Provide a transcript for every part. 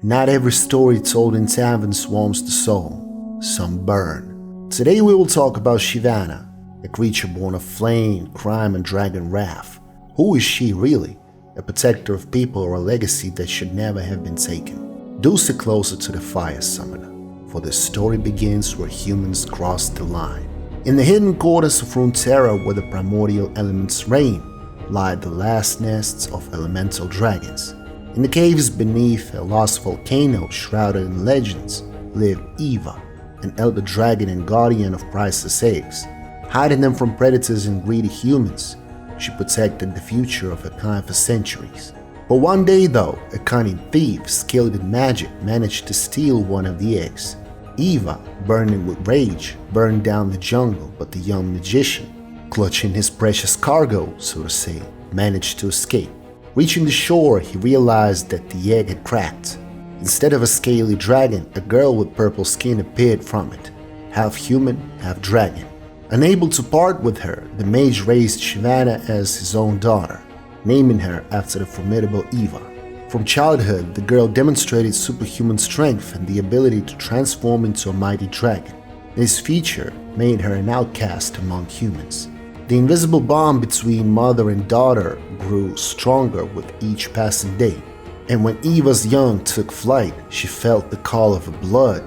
Not every story told in taverns warms the soul. Some burn. Today we will talk about Shyvana, a creature born of flame, crime and dragon wrath. Who is she really? A protector of people or a legacy that should never have been taken? Do sit closer to the fire, summoner, for the story begins where humans cross the line. In the hidden corners of Runeterra, where the primordial elements reign, lie the last nests of elemental dragons. In the caves beneath a lost volcano shrouded in legends lived Yvva, an elder dragon and guardian of priceless eggs. Hiding them from predators and greedy humans, she protected the future of her kind for centuries. But one day though, a cunning thief skilled in magic managed to steal one of the eggs. Yvva, burning with rage, burned down the jungle, but the young magician, clutching his precious cargo, so to say, managed to escape. Reaching the shore, he realized that the egg had cracked. Instead of a scaly dragon, a girl with purple skin appeared from it, half human, half dragon. Unable to part with her, the mage raised Shyvana as his own daughter, naming her after the formidable Yvva. From childhood, the girl demonstrated superhuman strength and the ability to transform into a mighty dragon. This feature made her an outcast among humans. The invisible bond between mother and daughter grew stronger with each passing day, and when Yvva's young took flight, she felt the call of her blood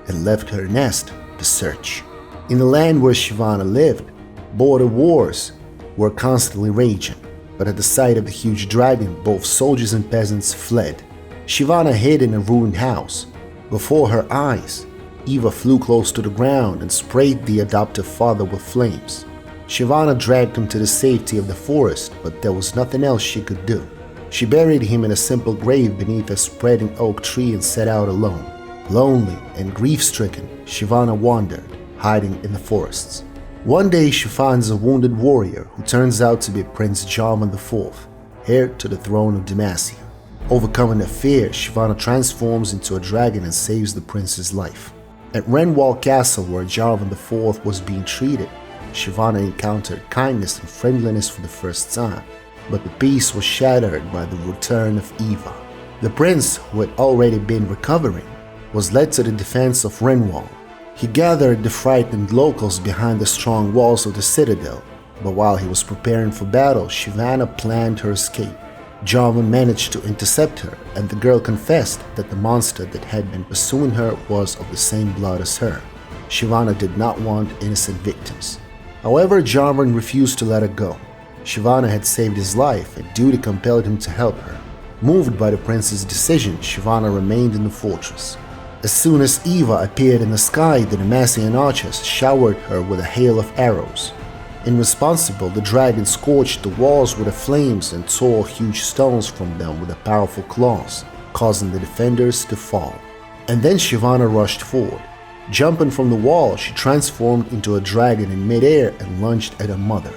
and left her nest to search. In the land where Shyvana lived, border wars were constantly raging, but at the sight of the huge dragon, both soldiers and peasants fled. Shyvana hid in a ruined house. Before her eyes, Yvva flew close to the ground and sprayed the adoptive father with flames. Shyvana dragged him to the safety of the forest, but there was nothing else she could do. She buried him in a simple grave beneath a spreading oak tree and set out alone. Lonely and grief-stricken, Shyvana wandered, hiding in the forests. One day she finds a wounded warrior who turns out to be Prince Jarvan IV, heir to the throne of Demacia. Overcoming her fear, Shyvana transforms into a dragon and saves the prince's life. At Renwall Castle, where Jarvan IV was being treated, Shyvana encountered kindness and friendliness for the first time, but the peace was shattered by the return of Yvva. The prince, who had already been recovering, was led to the defense of Renwall. He gathered the frightened locals behind the strong walls of the citadel, but while he was preparing for battle, Shyvana planned her escape. Jarvan managed to intercept her, and the girl confessed that the monster that had been pursuing her was of the same blood as her. Shyvana did not want innocent victims. However, Jarvan refused to let her go. Shyvana had saved his life, and duty compelled him to help her. Moved by the prince's decision, Shyvana remained in the fortress. As soon as Yvva appeared in the sky, the Demacian archers showered her with a hail of arrows. In response, the dragon scorched the walls with the flames and tore huge stones from them with her powerful claws, causing the defenders to fall. And then Shyvana rushed forward. Jumping from the wall, she transformed into a dragon in midair and lunged at her mother.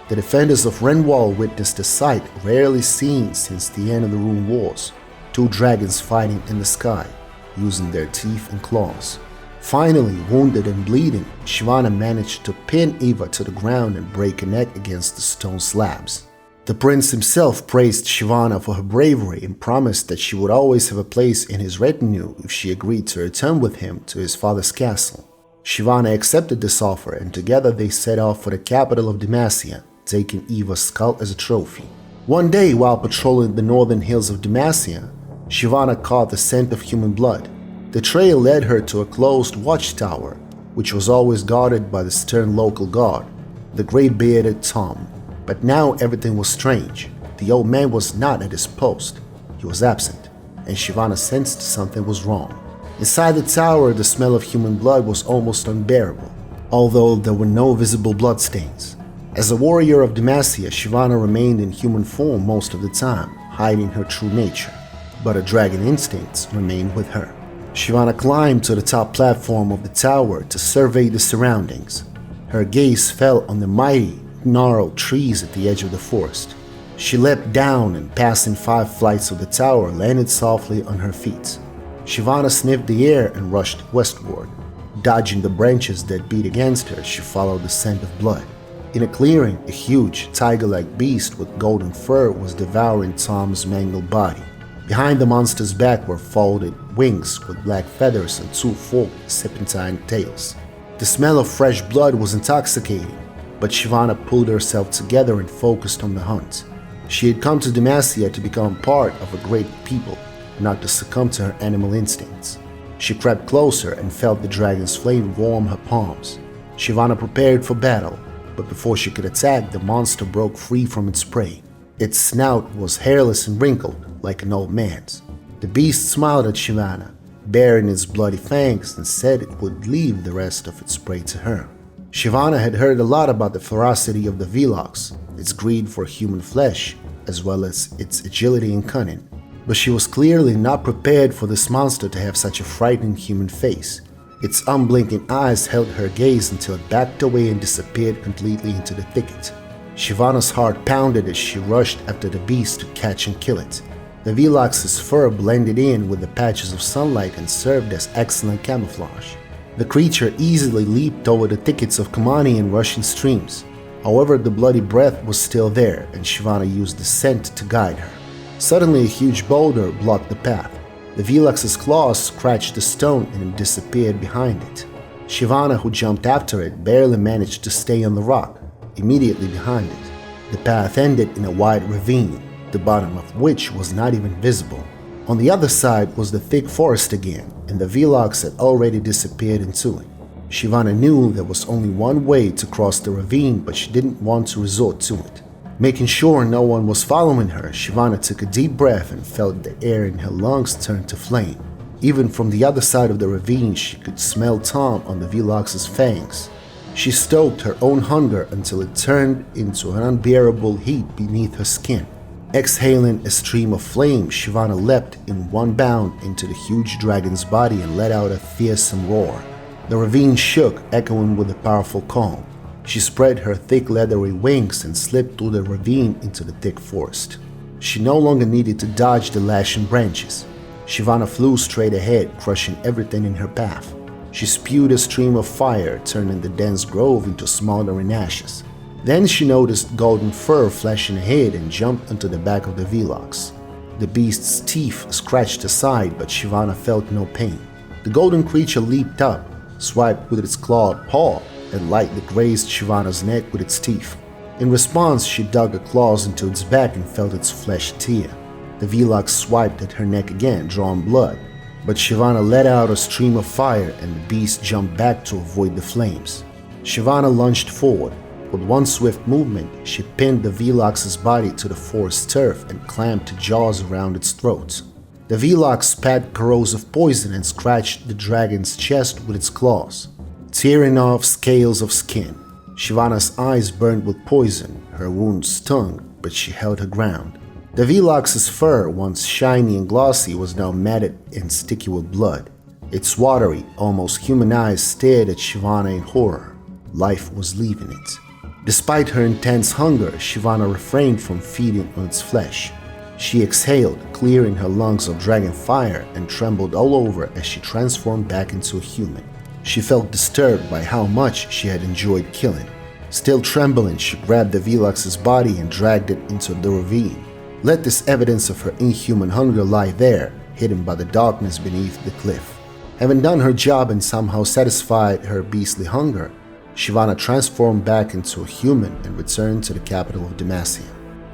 The defenders of Renwall witnessed a sight rarely seen since the end of the Rune Wars: two dragons fighting in the sky, using their teeth and claws. Finally, wounded and bleeding, Shyvana managed to pin Yvva to the ground and break her neck against the stone slabs. The prince himself praised Shyvana for her bravery and promised that she would always have a place in his retinue if she agreed to return with him to his father's castle. Shyvana accepted this offer, and together they set off for the capital of Demacia, taking Yvva's skull as a trophy. One day, while patrolling the northern hills of Demacia, Shyvana caught the scent of human blood. The trail led her to a closed watchtower, which was always guarded by the stern local guard, the gray-bearded Tom. But now everything was strange. The old man was not at his post. He was absent, and Shyvana sensed something was wrong. Inside the tower, the smell of human blood was almost unbearable, although there were no visible bloodstains. As a warrior of Demacia, Shyvana remained in human form most of the time, hiding her true nature. But her dragon instincts remained with her. Shyvana climbed to the top platform of the tower to survey the surroundings. Her gaze fell on the mighty, gnarled trees at the edge of the forest. She leapt down and, passing 5 flights of the tower, landed softly on her feet. Shyvana sniffed the air and rushed westward. Dodging the branches that beat against her, she followed the scent of blood. In a clearing, a huge, tiger-like beast with golden fur was devouring Tom's mangled body. Behind the monster's back were folded wings with black feathers and two forked serpentine tails. The smell of fresh blood was intoxicating, but Shyvana pulled herself together and focused on the hunt. She had come to Demacia to become part of a great people, not to succumb to her animal instincts. She crept closer and felt the dragon's flame warm her palms. Shyvana prepared for battle, but before she could attack, the monster broke free from its prey. Its snout was hairless and wrinkled, like an old man's. The beast smiled at Shyvana, baring its bloody fangs, and said it would leave the rest of its prey to her. Shyvana had heard a lot about the ferocity of the vilox, its greed for human flesh, as well as its agility and cunning. But she was clearly not prepared for this monster to have such a frightening human face. Its unblinking eyes held her gaze until it backed away and disappeared completely into the thicket. Shyvana's heart pounded as she rushed after the beast to catch and kill it. The vilox's fur blended in with the patches of sunlight and served as excellent camouflage. The creature easily leaped over the thickets of Kamani and rushing streams. However, the bloody breath was still there, and Shyvana used the scent to guide her. Suddenly, a huge boulder blocked the path. The vilox's claws scratched the stone and it disappeared behind it. Shyvana, who jumped after it, barely managed to stay on the rock, immediately behind it. The path ended in a wide ravine, the bottom of which was not even visible. On the other side was the thick forest again, and the vilox had already disappeared into it. Shyvana knew there was only one way to cross the ravine, but she didn't want to resort to it. Making sure no one was following her, Shyvana took a deep breath and felt the air in her lungs turn to flame. Even from the other side of the ravine, she could smell Tom on the vilox's fangs. She stoked her own hunger until it turned into an unbearable heat beneath her skin. Exhaling a stream of flame, Shyvana leapt in one bound into the huge dragon's body and let out a fearsome roar. The ravine shook, echoing with a powerful calm. She spread her thick leathery wings and slipped through the ravine into the thick forest. She no longer needed to dodge the lashing branches. Shyvana flew straight ahead, crushing everything in her path. She spewed a stream of fire, turning the dense grove into smoldering ashes. Then she noticed golden fur flashing ahead and jumped onto the back of the vilox. The beast's teeth scratched aside, but Shyvana felt no pain. The golden creature leaped up, swiped with its clawed paw, and lightly grazed Shyvana's neck with its teeth. In response, she dug her claws into its back and felt its flesh tear. The vilox swiped at her neck again, drawing blood, but Shyvana let out a stream of fire and the beast jumped back to avoid the flames. Shyvana lunged forward. With one swift movement, she pinned the vilox's body to the forest turf and clamped jaws around its throat. The vilox spat corrosive poison and scratched the dragon's chest with its claws, tearing off scales of skin. Shyvana's eyes burned with poison, her wounds stung, but she held her ground. The vilox's fur, once shiny and glossy, was now matted and sticky with blood. Its watery, almost human eyes stared at Shyvana in horror. Life was leaving it. Despite her intense hunger, Shyvana refrained from feeding on its flesh. She exhaled, clearing her lungs of dragon fire, and trembled all over as she transformed back into a human. She felt disturbed by how much she had enjoyed killing. Still trembling, she grabbed the vilox's body and dragged it into the ravine. Let this evidence of her inhuman hunger lie there, hidden by the darkness beneath the cliff. Having done her job and somehow satisfied her beastly hunger, Shyvana transformed back into a human and returned to the capital of Demacia.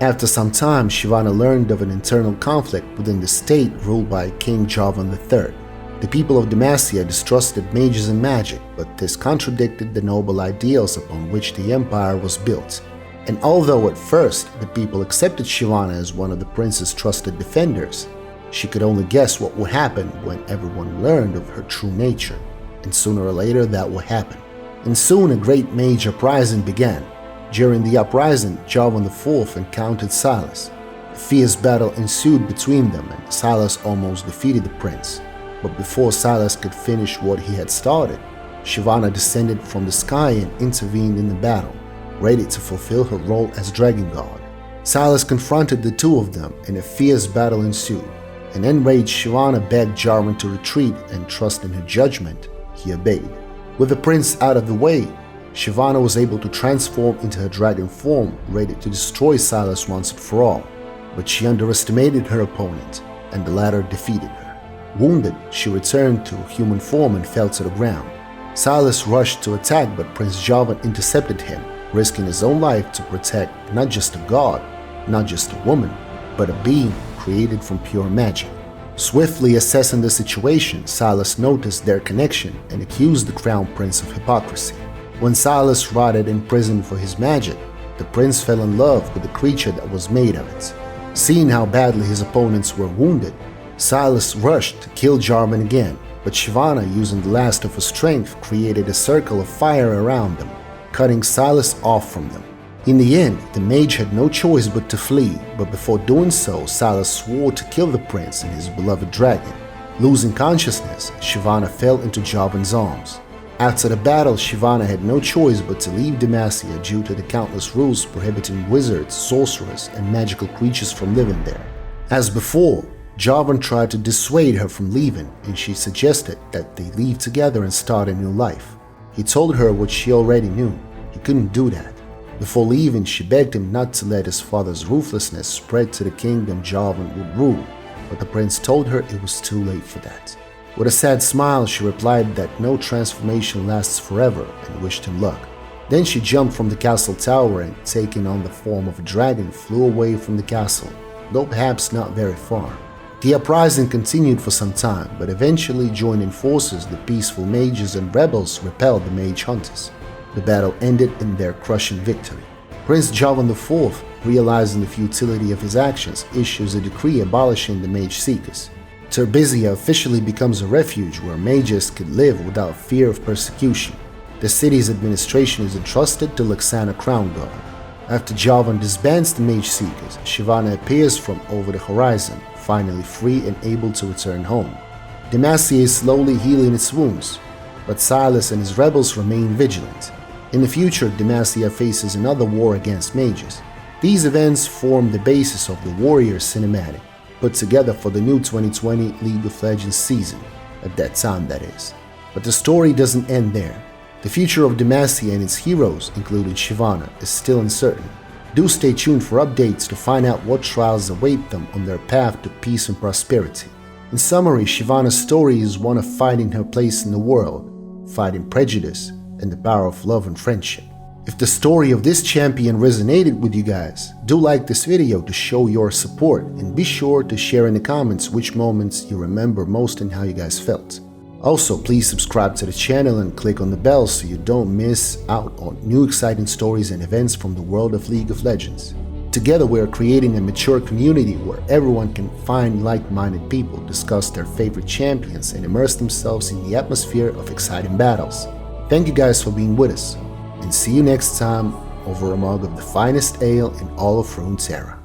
After some time, Shyvana learned of an internal conflict within the state ruled by King Jarvan IV. The people of Demacia distrusted mages and magic, but this contradicted the noble ideals upon which the empire was built. And although at first the people accepted Shyvana as one of the prince's trusted defenders, she could only guess what would happen when everyone learned of her true nature, and sooner or later that would happen. And soon a great mage uprising began. During the uprising, Jarvan IV encountered Silas. A fierce battle ensued between them, and Silas almost defeated the prince. But before Silas could finish what he had started, Shyvana descended from the sky and intervened in the battle, ready to fulfill her role as dragon god. Silas confronted the two of them, and a fierce battle ensued. An enraged Shyvana begged Jarvan to retreat, and trusting her judgment, he obeyed. With the prince out of the way, Shyvana was able to transform into her dragon form, ready to destroy Silas once and for all. But she underestimated her opponent. and the latter defeated her. Wounded, she returned to human form and fell to the ground. Sylas rushed to attack, but Prince Jarvan intercepted him, risking his own life to protect not just a god, not just a woman, but a being created from pure magic. Swiftly assessing the situation, Sylas noticed their connection and accused the Crown Prince of hypocrisy. When Sylas rotted in prison for his magic, the prince fell in love with the creature that was made of it. Seeing how badly his opponents were wounded, Sylas rushed to kill Jarvan again, but Shyvana, using the last of her strength, created a circle of fire around them, cutting Sylas off from them. In the end, the mage had no choice but to flee, but before doing so, Sylas swore to kill the prince and his beloved dragon. Losing consciousness, Shyvana fell into Jarvan's arms. After the battle, Shyvana had no choice but to leave Demacia due to the countless rules prohibiting wizards, sorcerers, and magical creatures from living there. As before, Jarvan tried to dissuade her from leaving, and she suggested that they leave together and start a new life. He told her what she already knew: he couldn't do that. Before leaving, she begged him not to let his father's ruthlessness spread to the kingdom Jarvan would rule, but the prince told her it was too late for that. With a sad smile, she replied that no transformation lasts forever and wished him luck. Then she jumped from the castle tower and, taking on the form of a dragon, flew away from the castle, though perhaps not very far. The uprising continued for some time, but eventually joining forces, the peaceful mages and rebels repelled the mage hunters. The battle ended in their crushing victory. Prince Jarvan IV, realizing the futility of his actions, issues a decree abolishing the mage seekers. Uprising officially becomes a refuge where mages could live without fear of persecution. The city's administration is entrusted to Lexana Crown Guard. After Jarvan disbands the mage seekers, Shyvana appears from over the horizon, finally free and able to return home. Demacia is slowly healing its wounds, but Sylas and his rebels remain vigilant. In the future, Demacia faces another war against mages. These events form the basis of the Warriors cinematic, put together for the new 2020 League of Legends season, at that time that is. But the story doesn't end there. The future of Demacia and its heroes, including Shyvana, is still uncertain. Do stay tuned for updates to find out what trials await them on their path to peace and prosperity. In summary, Shyvana's story is one of finding her place in the world, fighting prejudice, and the power of love and friendship. If the story of this champion resonated with you guys, do like this video to show your support, and be sure to share in the comments which moments you remember most and how you guys felt. Also, please subscribe to the channel and click on the bell so you don't miss out on new exciting stories and events from the world of League of Legends. Together we are creating a mature community where everyone can find like-minded people, discuss their favorite champions, and immerse themselves in the atmosphere of exciting battles. Thank you guys for being with us, and see you next time over a mug of the finest ale in all of Runeterra.